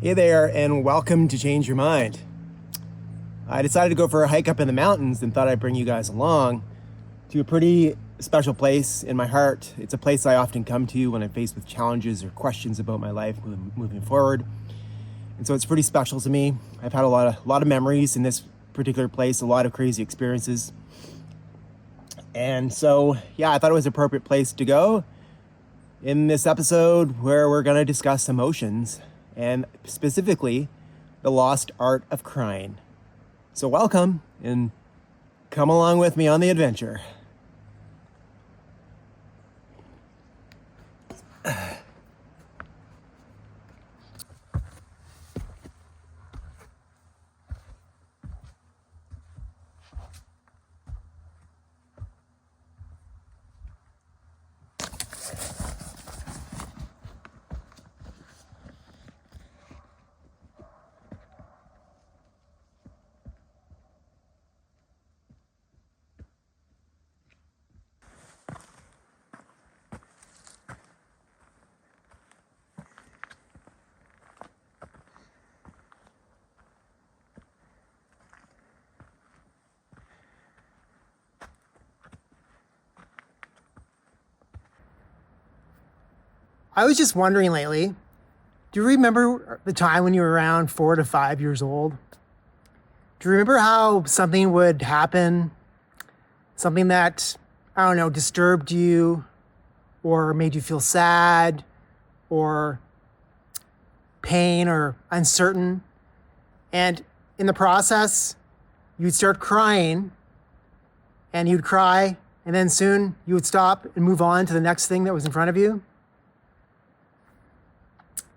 Hey there, and welcome to Change Your Mind. I decided to go for a hike up in the mountains and thought I'd bring you guys along to a pretty special place in my heart. It's a place I often come to when I'm faced with challenges or questions about my life moving forward. And so it's pretty special to me. I've had a lot of memories in this particular place, a lot of crazy experiences. And so, I thought it was an appropriate place to go in this episode where we're going to discuss emotions, and specifically the lost art of crying. So welcome, and come along with me on the adventure. I was just wondering lately, do you remember the time when you were around 4 to 5 years old? Do you remember how something would happen, something that, disturbed you or made you feel sad or pain or uncertain? And in the process, you'd start crying and you'd cry, and then soon you would stop and move on to the next thing that was in front of you.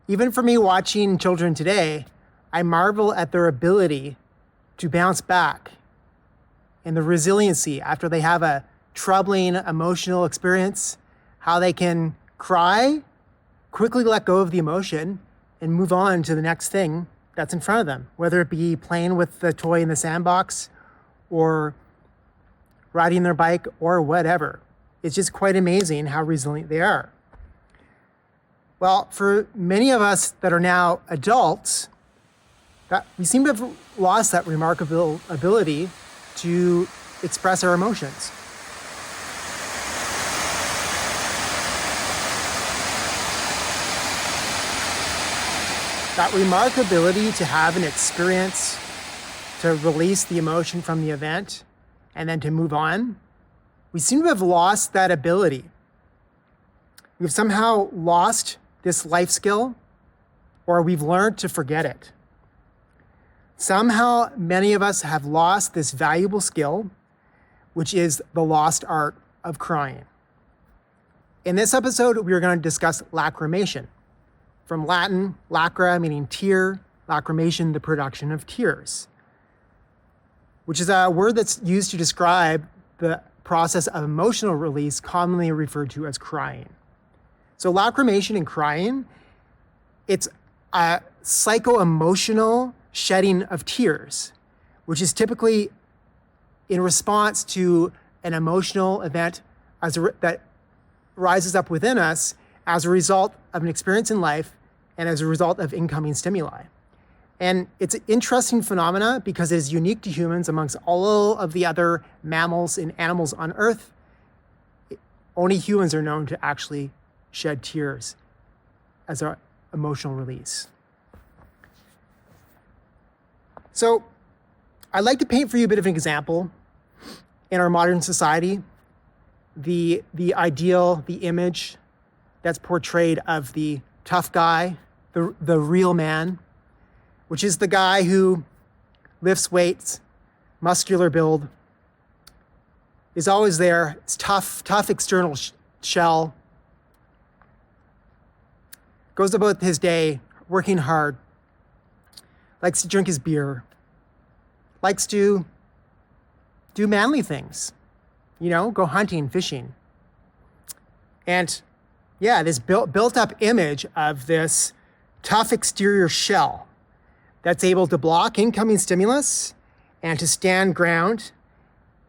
Even for me watching children today, I marvel at their ability to bounce back and the resiliency after they have a troubling emotional experience, how they can cry, quickly let go of the emotion, and move on to the next thing that's in front of them, whether it be playing with the toy in the sandbox or riding their bike or whatever. It's just quite amazing how resilient they are. Well, for many of us that are now adults, that we seem to have lost that remarkable ability to express our emotions. That remarkability to have an experience, to release the emotion from the event, and then to move on, we seem to have lost that ability. We've somehow lost this life skill, or we've learned to forget it. Somehow, many of us have lost this valuable skill, which is the lost art of crying. In this episode, we are going to discuss lacrimation. From Latin, lacra, meaning tear, lacrimation, the production of tears, which is a word that's used to describe the process of emotional release, commonly referred to as crying. So lacrimation and crying, it's a psycho-emotional shedding of tears, which is typically in response to an emotional event that rises up within us as a result of an experience in life and as a result of incoming stimuli. And it's an interesting phenomena because it is unique to humans amongst all of the other mammals and animals on Earth. Only humans are known to actually shed tears as our emotional release. So I'd like to paint for you a bit of an example in our modern society, the ideal, the image that's portrayed of the tough guy, the real man, which is the guy who lifts weights, muscular build, is always there, it's tough external shell, goes about his day, working hard, likes to drink his beer, likes to do manly things, go hunting, fishing. And this built up image of this tough exterior shell that's able to block incoming stimulus and to stand ground,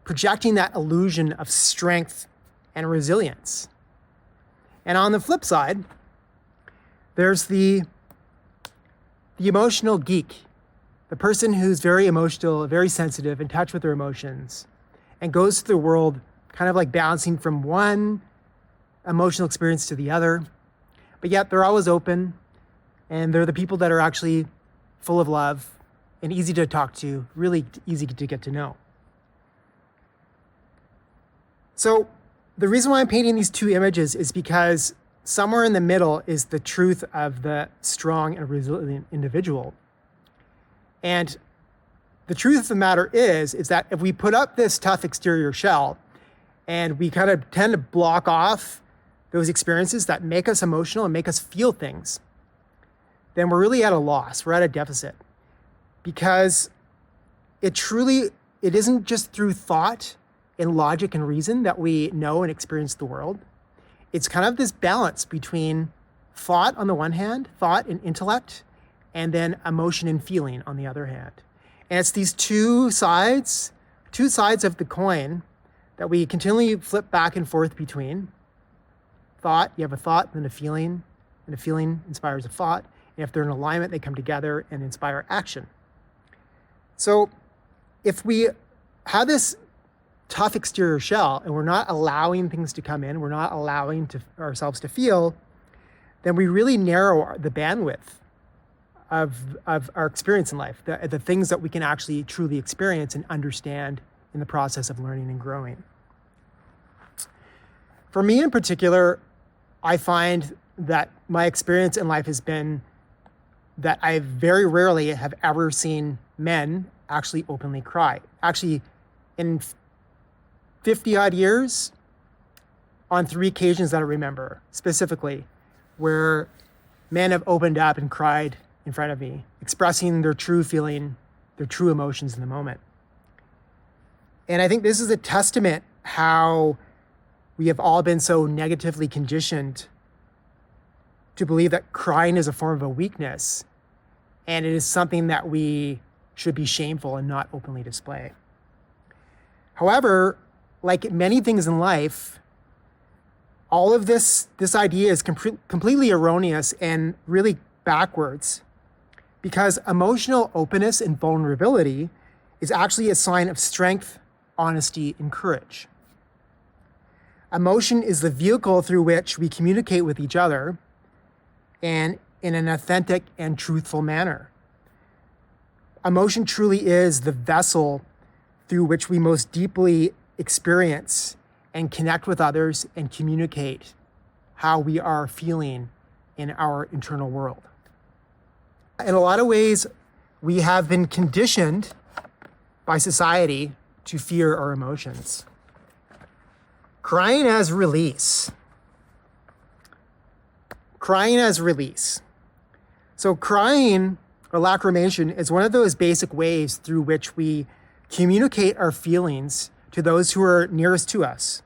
projecting that illusion of strength and resilience. And on the flip side, there's the the emotional geek, the person who's very emotional, very sensitive, in touch with their emotions, and goes through the world kind of like bouncing from one emotional experience to the other, but yet they're always open, and they're the people that are actually full of love and easy to talk to, really easy to get to know. So the reason why I'm painting these two images is because somewhere in the middle is the truth of the strong and resilient individual. And the truth of the matter is that if we put up this tough exterior shell and we kind of tend to block off those experiences that make us emotional and make us feel things, then we're really at a loss, we're at a deficit. Because it isn't just through thought and logic and reason that we know and experience the world. It's kind of this balance between thought on the one hand, thought and intellect, and then emotion and feeling on the other hand. And it's these two sides of the coin that we continually flip back and forth between. Thought, you have a thought, then a feeling, and a feeling inspires a thought. And if they're in alignment, they come together and inspire action. So if we have this tough exterior shell and we're not allowing things to come in, we're not allowing ourselves to feel, then we really narrow the bandwidth of our experience in life, the things that we can actually truly experience and understand in the process of learning and growing. For me in particular, I find that my experience in life has been that I very rarely have ever seen men actually openly cry. Actually, in 50 odd years, on 3 occasions that I remember specifically, where men have opened up and cried in front of me, expressing their true feeling, their true emotions in the moment. And I think this is a testament how we have all been so negatively conditioned to believe that crying is a form of a weakness, and it is something that we should be shameful and not openly display. However, like many things in life, all of this idea is completely erroneous and really backwards, because emotional openness and vulnerability is actually a sign of strength, honesty, and courage. Emotion is the vehicle through which we communicate with each other, and in an authentic and truthful manner. Emotion truly is the vessel through which we most deeply experience and connect with others and communicate how we are feeling in our internal world. In a lot of ways, we have been conditioned by society to fear our emotions. Crying as release. Crying as release. So crying or lacrimation is one of those basic ways through which we communicate our feelings to those who are nearest to us.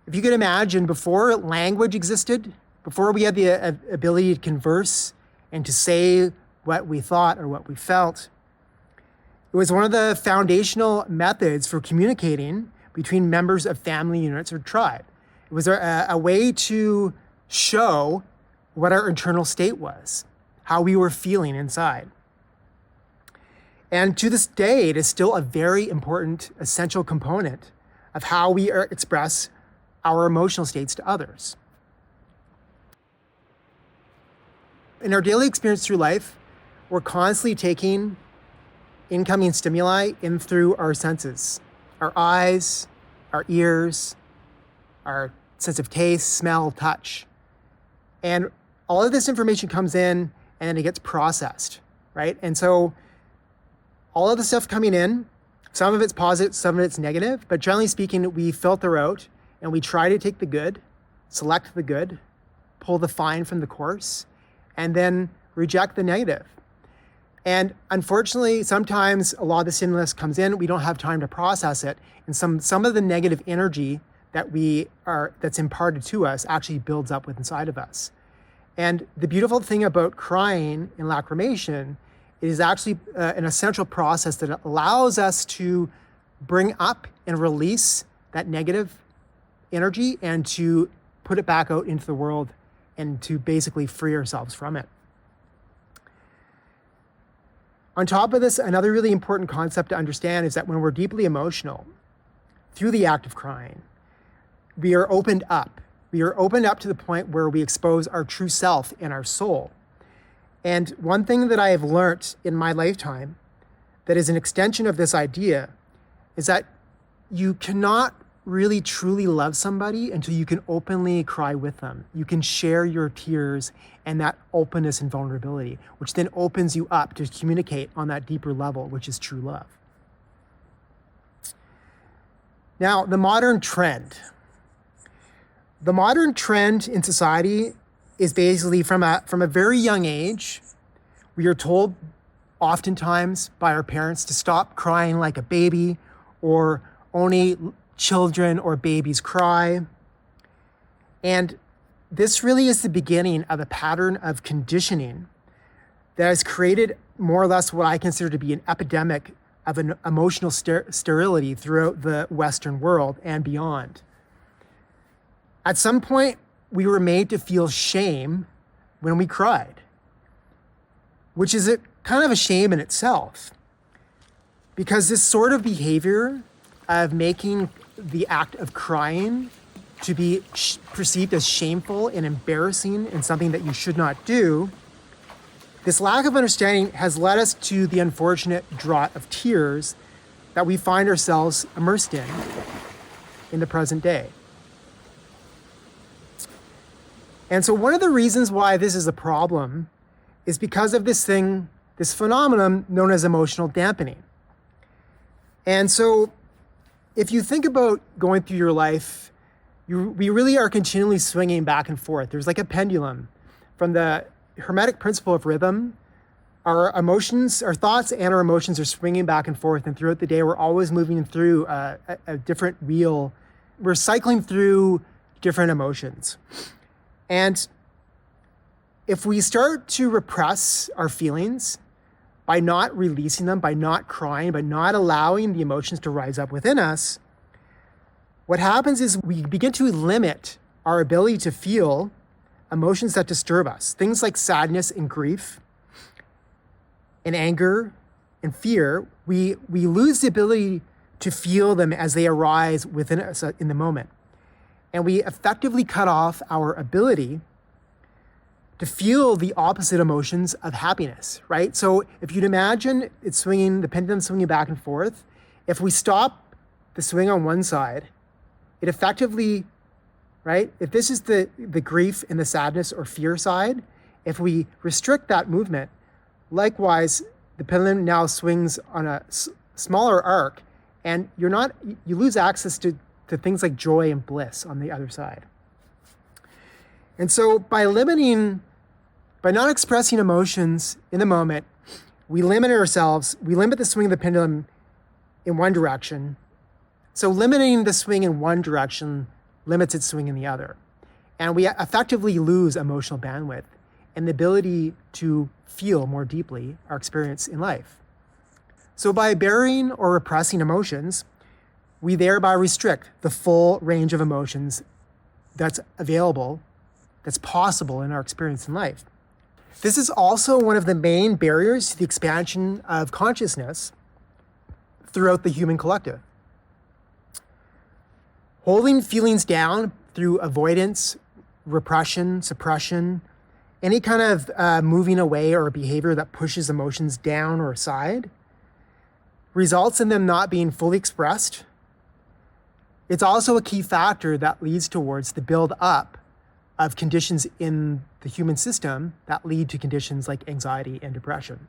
If you could imagine, before language existed, before we had the ability to converse and to say what we thought or what we felt, it was one of the foundational methods for communicating between members of family units or tribe. It was a way to show what our internal state was, how we were feeling inside. And to this day, it is still a very important, essential component of how we express our emotional states to others. In our daily experience through life, we're constantly taking incoming stimuli in through our senses, our eyes, our ears, our sense of taste, smell, touch. And all of this information comes in and then it gets processed, right? And so all of the stuff coming in, some of it's positive, some of it's negative, but generally speaking, we filter out and we try to take the good, select the good, pull the fine from the coarse, and then reject the negative. And unfortunately, sometimes a lot of the stimulus comes in, we don't have time to process it, and some of the negative energy that's imparted to us actually builds up inside of us. And the beautiful thing about crying and lacrimation is actually an essential process that allows us to bring up and release that negative energy and to put it back out into the world and to basically free ourselves from it. On top of this, another really important concept to understand is that when we're deeply emotional, through the act of crying, we are opened up. We are opened up to the point where we expose our true self and our soul. And one thing that I have learned in my lifetime that is an extension of this idea is that you cannot really truly love somebody until you can openly cry with them. You can share your tears and that openness and vulnerability, which then opens you up to communicate on that deeper level, which is true love. Now, the modern trend. The modern trend in society is basically from a very young age, we are told oftentimes by our parents to stop crying like a baby, or only children or babies cry. And this really is the beginning of a pattern of conditioning that has created more or less what I consider to be an epidemic of an emotional sterility throughout the Western world and beyond. At some point, we were made to feel shame when we cried, which is a kind of a shame in itself, because this sort of behavior of making the act of crying to be perceived as shameful and embarrassing and something that you should not do, this lack of understanding has led us to the unfortunate drought of tears that we find ourselves immersed in the present day. And so one of the reasons why this is a problem is because of this phenomenon known as emotional dampening. And so if you think about going through your life, we really are continually swinging back and forth. There's like a pendulum. From the Hermetic principle of rhythm, our emotions, our thoughts and our emotions are swinging back and forth. And throughout the day, we're always moving through a different wheel. We're cycling through different emotions. And if we start to repress our feelings by not releasing them, by not crying, by not allowing the emotions to rise up within us, what happens is we begin to limit our ability to feel emotions that disturb us. Things like sadness and grief and anger and fear, we lose the ability to feel them as they arise within us in the moment. And we effectively cut off our ability to feel the opposite emotions of happiness, right? So if you'd imagine it's swinging, the pendulum swinging back and forth, if we stop the swing on one side, it effectively, right? If this is the grief and the sadness or fear side, if we restrict that movement, likewise, the pendulum now swings on a smaller arc, and you lose access to things like joy and bliss on the other side. And so by not expressing emotions in the moment, we limit ourselves, we limit the swing of the pendulum in one direction. So limiting the swing in one direction limits its swing in the other. And we effectively lose emotional bandwidth and the ability to feel more deeply our experience in life. So by burying or repressing emotions, we thereby restrict the full range of emotions that's available, that's possible in our experience in life. This is also one of the main barriers to the expansion of consciousness throughout the human collective. Holding feelings down through avoidance, repression, suppression, any kind of moving away or behavior that pushes emotions down or aside, results in them not being fully expressed. It's also a key factor that leads towards the build-up of conditions in the human system that lead to conditions like anxiety and depression.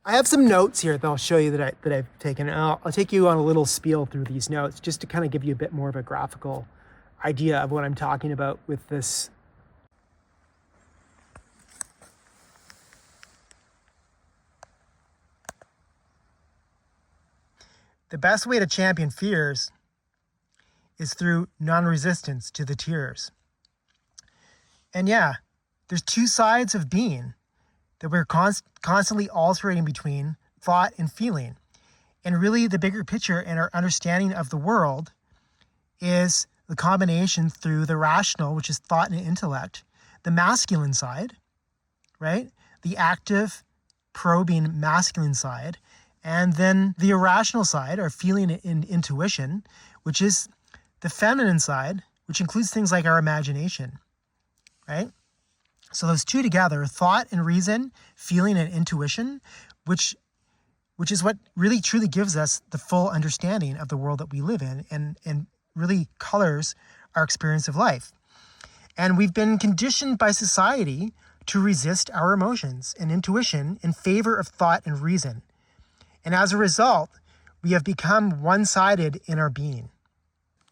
I have some notes here that I'll show you that I've taken. And I'll take you on a little spiel through these notes just to kind of give you a bit more of a graphical idea of what I'm talking about with this. The best way to champion fears is through non-resistance to the tears. And yeah, there's two sides of being that we're constantly alternating between thought and feeling. And really the bigger picture and our understanding of the world is the combination through the rational, which is thought and intellect, the masculine side, right? the active, probing masculine side, and then the irrational side, or feeling and intuition, which is the feminine side, which includes things like our imagination, right? So those two together, thought and reason, feeling and intuition, which is what really truly gives us the full understanding of the world that we live in and really colors our experience of life. And we've been conditioned by society to resist our emotions and intuition in favor of thought and reason. And as a result, we have become one-sided in our being.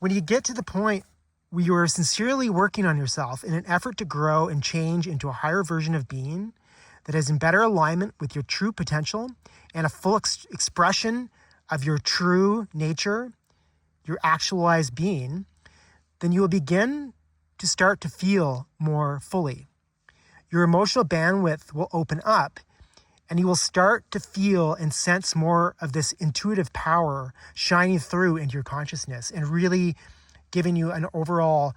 When you get to the point where you are sincerely working on yourself in an effort to grow and change into a higher version of being that is in better alignment with your true potential and a full expression of your true nature, your actualized being, then you will begin to start to feel more fully. Your emotional bandwidth will open up, and you will start to feel and sense more of this intuitive power shining through into your consciousness and really giving you an overall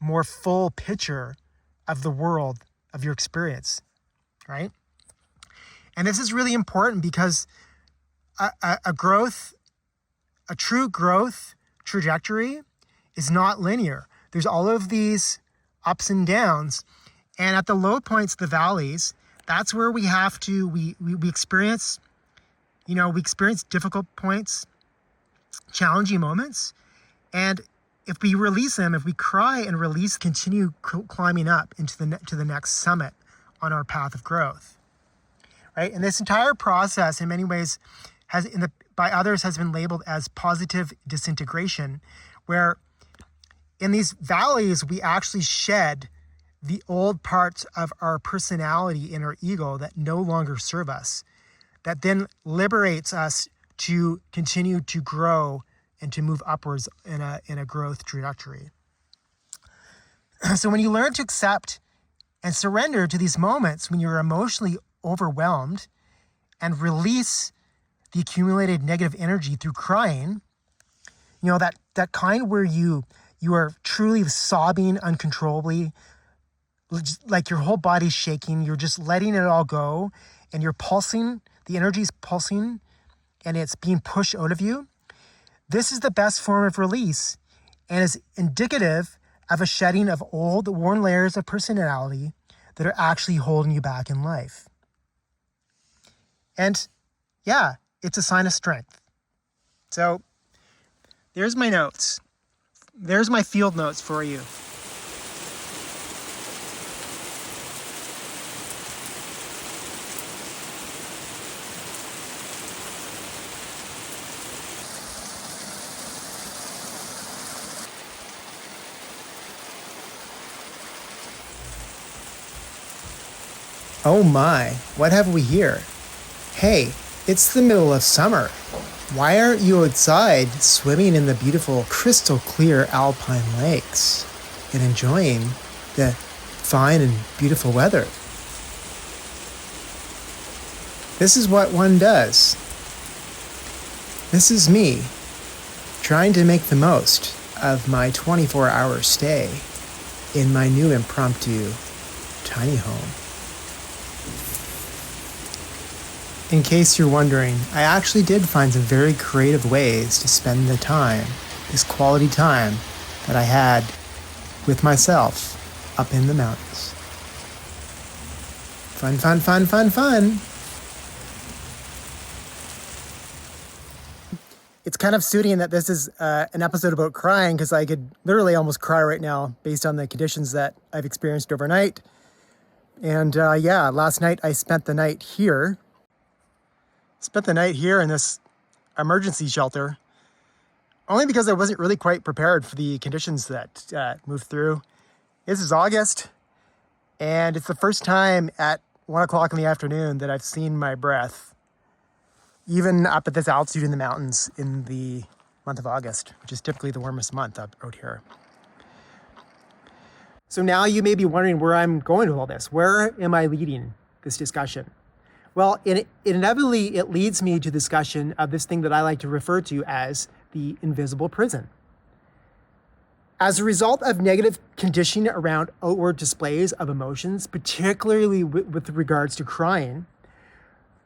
more full picture of the world, of your experience, right? And this is really important because a true growth trajectory is not linear. There's all of these ups and downs, and at the low points, the valleys, that's where we have to, we experience, we experience difficult points, challenging moments. And if we release them, if we cry and release, continue climbing up into the next summit on our path of growth, right? And this entire process, in many ways, by others has been labeled as positive disintegration, where in these valleys we actually shed the old parts of our personality and our ego that no longer serve us, that then liberates us to continue to grow and to move upwards in a growth trajectory. So when you learn to accept and surrender to these moments when you're emotionally overwhelmed and release the accumulated negative energy through crying, that kind where you are truly sobbing uncontrollably, like your whole body's shaking, you're just letting it all go, and you're pulsing, the energy's pulsing, and it's being pushed out of you. This is the best form of release and is indicative of a shedding of old, worn layers of personality that are actually holding you back in life. And yeah, it's a sign of strength. So there's my notes. There's my field notes for you. Oh my, what have we here? Hey, it's the middle of summer. Why aren't you outside swimming in the beautiful crystal clear alpine lakes and enjoying the fine and beautiful weather? This is what one does. This is me trying to make the most of my 24-hour stay in my new impromptu tiny home. In case you're wondering, I actually did find some very creative ways to spend the time, this quality time that I had with myself up in the mountains. Fun, fun, fun, fun, fun. It's kind of suiting that this is an episode about crying, because I could literally almost cry right now based on the conditions that I've experienced overnight. And last night I spent the night here in this emergency shelter, only because I wasn't really quite prepared for the conditions that moved through. This is August, and it's the first time at 1 o'clock in the afternoon that I've seen my breath, even up at this altitude in the mountains in the month of August, which is typically the warmest month up out here. So now you may be wondering where I'm going with all this. Where am I leading this discussion? Well, inevitably, it leads me to discussion of this thing that I like to refer to as the invisible prison. As a result of negative conditioning around outward displays of emotions, particularly with regards to crying,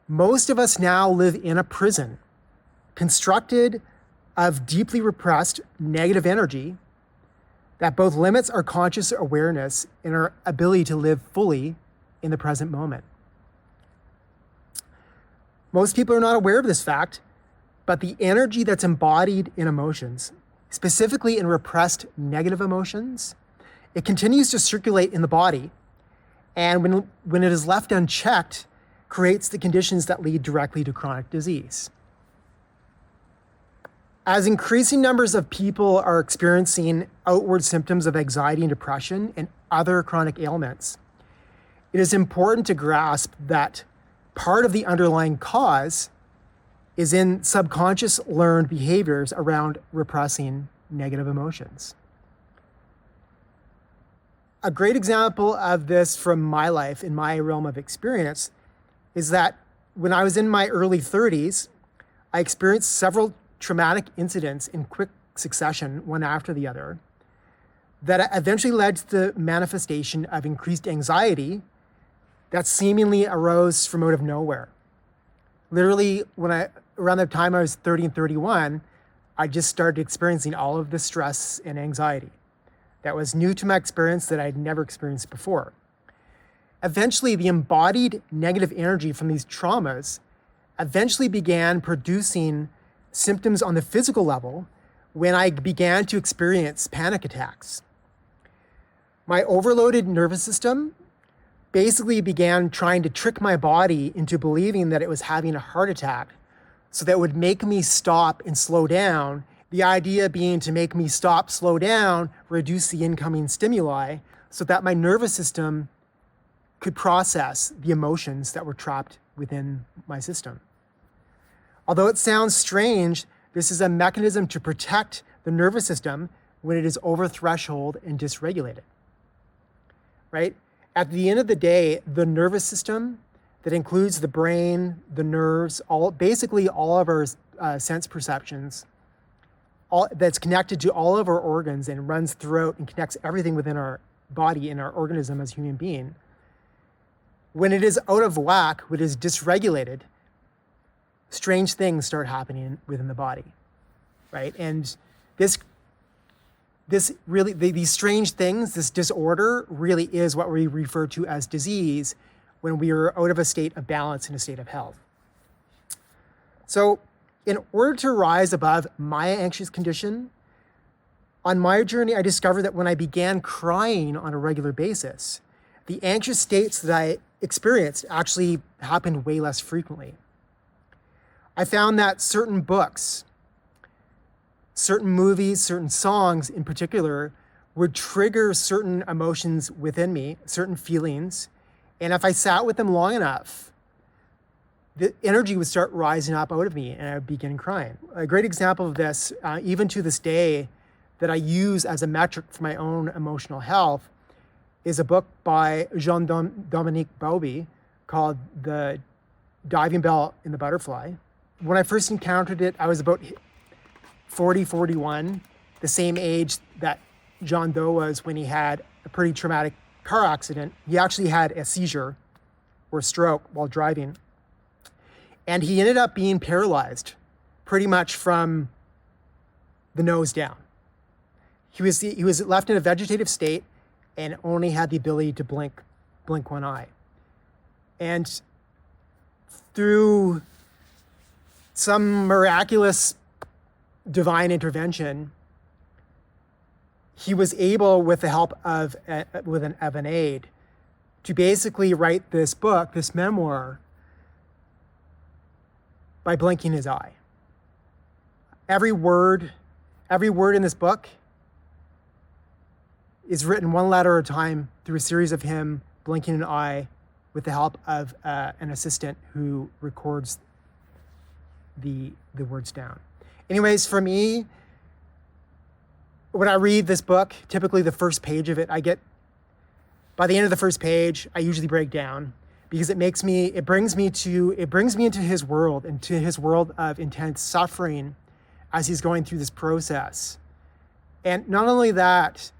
most of us now live in a prison constructed of deeply repressed negative energy that both limits our conscious awareness and our ability to live fully in the present moment. Most people are not aware of this fact, but the energy that's embodied in emotions, specifically in repressed negative emotions, it continues to circulate in the body, and when it is left unchecked, creates the conditions that lead directly to chronic disease. As increasing numbers of people are experiencing outward symptoms of anxiety and depression and other chronic ailments, it is important to grasp that part of the underlying cause is in subconscious learned behaviors around repressing negative emotions. A great example of this from my life, in my realm of experience, is that when I was in my early 30s, I experienced several traumatic incidents in quick succession, one after the other, that eventually led to the manifestation of increased anxiety that seemingly arose from out of nowhere. Literally, around the time I was 30 and 31, I just started experiencing all of the stress and anxiety that was new to my experience that I'd never experienced before. Eventually, the embodied negative energy from these traumas eventually began producing symptoms on the physical level when I began to experience panic attacks. My overloaded nervous system basically began trying to trick my body into believing that it was having a heart attack, so that would make me stop and slow down. The idea being to make me stop, slow down, reduce the incoming stimuli, so that my nervous system could process the emotions that were trapped within my system. Although it sounds strange, this is a mechanism to protect the nervous system when it is over threshold and dysregulated, right? At the end of the day, the nervous system that includes the brain, the nerves, basically all of our sense perceptions, that's connected to all of our organs and runs throughout and connects everything within our body and our organism as a human being. When it is out of whack, when it is dysregulated, strange things start happening within the body, right? And these strange things, this disorder really is what we refer to as disease when we are out of a state of balance and a state of health. So in order to rise above my anxious condition, on my journey, I discovered that when I began crying on a regular basis, the anxious states that I experienced actually happened way less frequently. I found that certain books, certain movies, certain songs in particular, would trigger certain emotions within me, certain feelings. And if I sat with them long enough, the energy would start rising up out of me and I would begin crying. A great example of this, even to this day, that I use as a metric for my own emotional health is a book by Jean-Dominique Bauby called The Diving Bell and the Butterfly. When I first encountered it, I was about 41, the same age that John Doe was when he had a pretty traumatic car accident. He actually had a seizure or stroke while driving. And he ended up being paralyzed pretty much from the nose down. He was left in a vegetative state and only had the ability to blink one eye. And through some miraculous divine intervention, he was able, with the help of an aide, to basically write this book, this memoir, by blinking his eye. Every word in this book is written one letter at a time through a series of him blinking an eye with the help of an assistant who records the words down. Anyways, for me, when I read this book, typically the first page of it, by the end of the first page, I usually break down because it brings me into his world, into his world of intense suffering as he's going through this process. And not only that,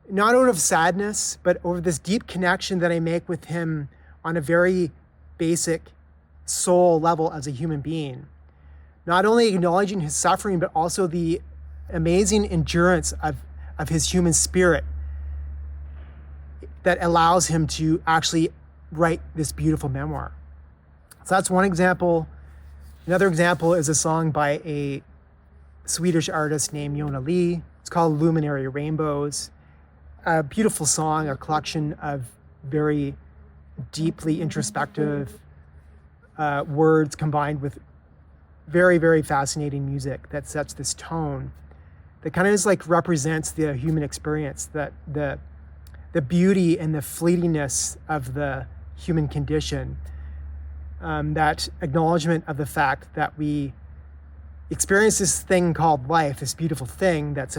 not out of sadness, but over this deep connection that I make with him on a very basic soul level as a human being. Not only acknowledging his suffering, but also the amazing endurance of his human spirit that allows him to actually write this beautiful memoir. So that's one example. Another example is a song by a Swedish artist named Jona Lee. It's called Luminary Rainbows. A beautiful song, a collection of very deeply introspective words combined with very, very fascinating music that sets this tone that kind of is like represents the human experience, that the beauty and the fleetingness of the human condition, that acknowledgement of the fact that we experience this thing called life, this beautiful thing that's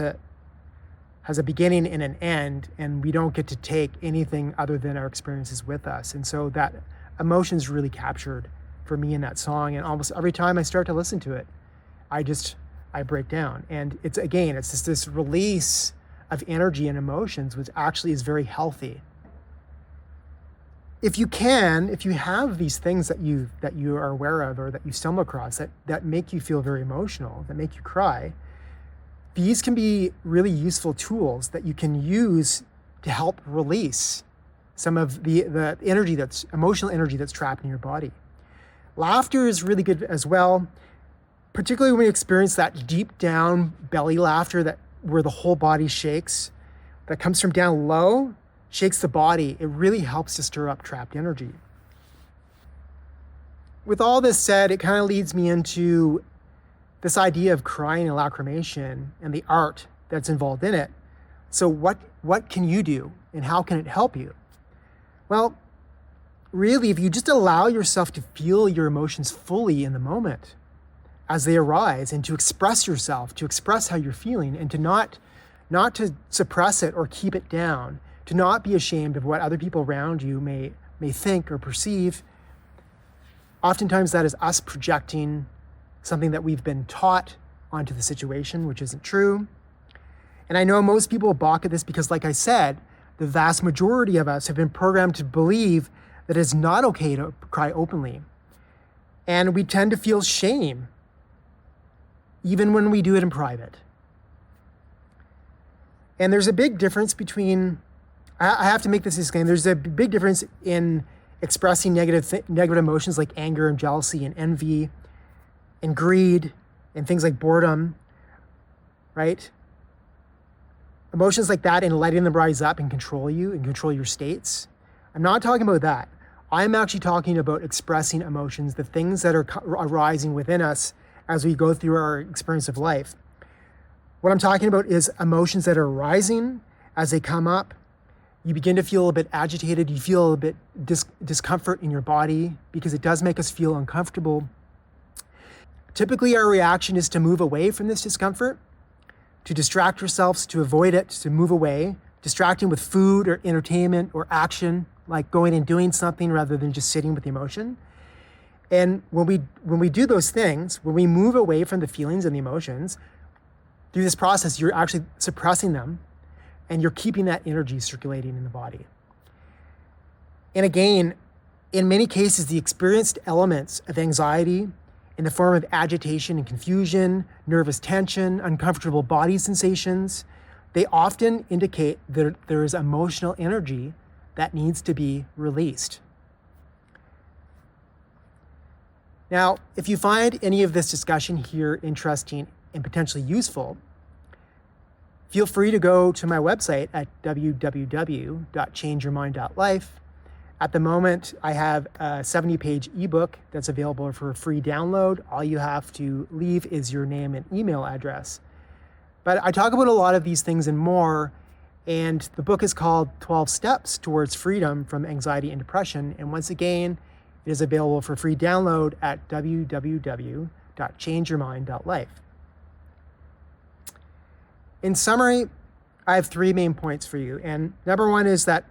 has a beginning and an end, and we don't get to take anything other than our experiences with us. And so that emotion is really captured for me in that song. And almost every time I start to listen to it, I break down. And it's just this release of energy and emotions, which actually is very healthy. If you have these things that you are aware of or that you stumble across that make you feel very emotional, that make you cry, these can be really useful tools that you can use to help release some of the energy emotional energy that's trapped in your body. Laughter is really good as well, particularly when you experience that deep down belly laughter where the whole body shakes, that comes from down low, shakes the body. It really helps to stir up trapped energy. With all this said, it kind of leads me into this idea of crying and lacrimation and the art that's involved in it. So what can you do and how can it help you? Well, really, if you just allow yourself to feel your emotions fully in the moment as they arise, and to express yourself, to express how you're feeling, and to not to suppress it or keep it down, to not be ashamed of what other people around you may think or perceive. Oftentimes that is us projecting something that we've been taught onto the situation, which isn't true. And I know most people balk at this because, like I said, the vast majority of us have been programmed to believe that it's not okay to cry openly. And we tend to feel shame, even when we do it in private. And there's a big difference between, I have to make this disclaimer, there's a big difference in expressing negative emotions like anger and jealousy and envy and greed and things like boredom, right? Emotions like that, and letting them rise up and control you and control your states. I'm not talking about that. I'm actually talking about expressing emotions, the things that are arising within us as we go through our experience of life. What I'm talking about is emotions that are arising as they come up. You begin to feel a bit agitated. You feel a bit discomfort in your body because it does make us feel uncomfortable. Typically, our reaction is to move away from this discomfort, to distract ourselves, to avoid it, to move away, distracting with food or entertainment or action, like going and doing something rather than just sitting with the emotion. And when we do those things, when we move away from the feelings and the emotions, through this process, you're actually suppressing them and you're keeping that energy circulating in the body. And again, in many cases, the experienced elements of anxiety in the form of agitation and confusion, nervous tension, uncomfortable body sensations, they often indicate that there is emotional energy that needs to be released. Now, if you find any of this discussion here interesting and potentially useful, feel free to go to my website at www.changeyourmind.life. At the moment, I have a 70-page ebook that's available for a free download. All you have to leave is your name and email address. But I talk about a lot of these things and more, and the book is called 12 Steps Towards Freedom from Anxiety and Depression. And once again, it is available for free download at www.changeyourmind.life. In summary, I have 3 main points for you. And number 1 is that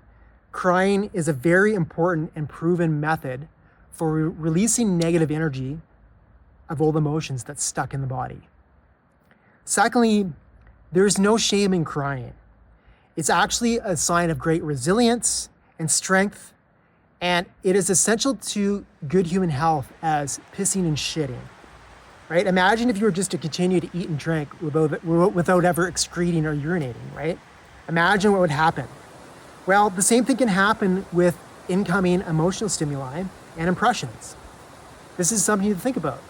crying is a very important and proven method for releasing negative energy of old emotions that's stuck in the body. Secondly, There's no shame in crying. It's actually a sign of great resilience and strength, and it is essential to good human health as pissing and shitting, right? Imagine if you were just to continue to eat and drink without ever excreting or urinating, right? Imagine what would happen. Well, the same thing can happen with incoming emotional stimuli and impressions. This is something to think about.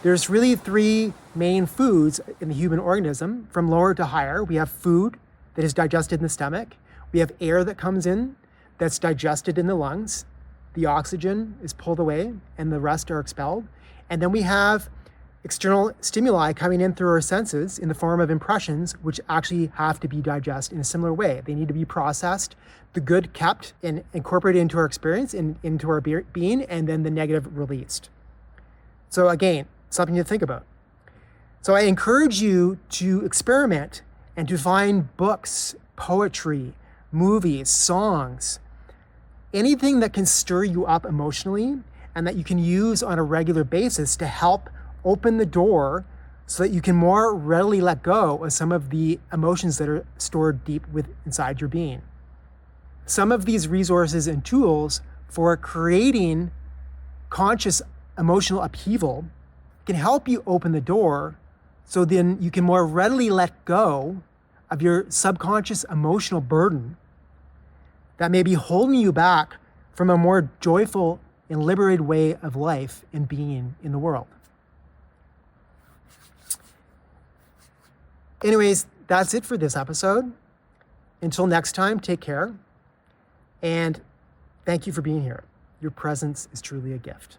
There's really three main foods in the human organism, from lower to higher. We have food that is digested in the stomach. We have air that comes in that's digested in the lungs. The oxygen is pulled away and the rest are expelled. And then we have external stimuli coming in through our senses in the form of impressions, which actually have to be digested in a similar way. They need to be processed, the good kept and incorporated into our experience, into our being, and then the negative released. So again, something to think about. So I encourage you to experiment and to find books, poetry, movies, songs, anything that can stir you up emotionally and that you can use on a regular basis to help open the door so that you can more readily let go of some of the emotions that are stored deep inside your being. Some of these resources and tools for creating conscious emotional upheaval can help you open the door so then you can more readily let go of your subconscious emotional burden that may be holding you back from a more joyful and liberated way of life and being in the world. Anyways, that's it for this episode. Until next time, take care. And thank you for being here. Your presence is truly a gift.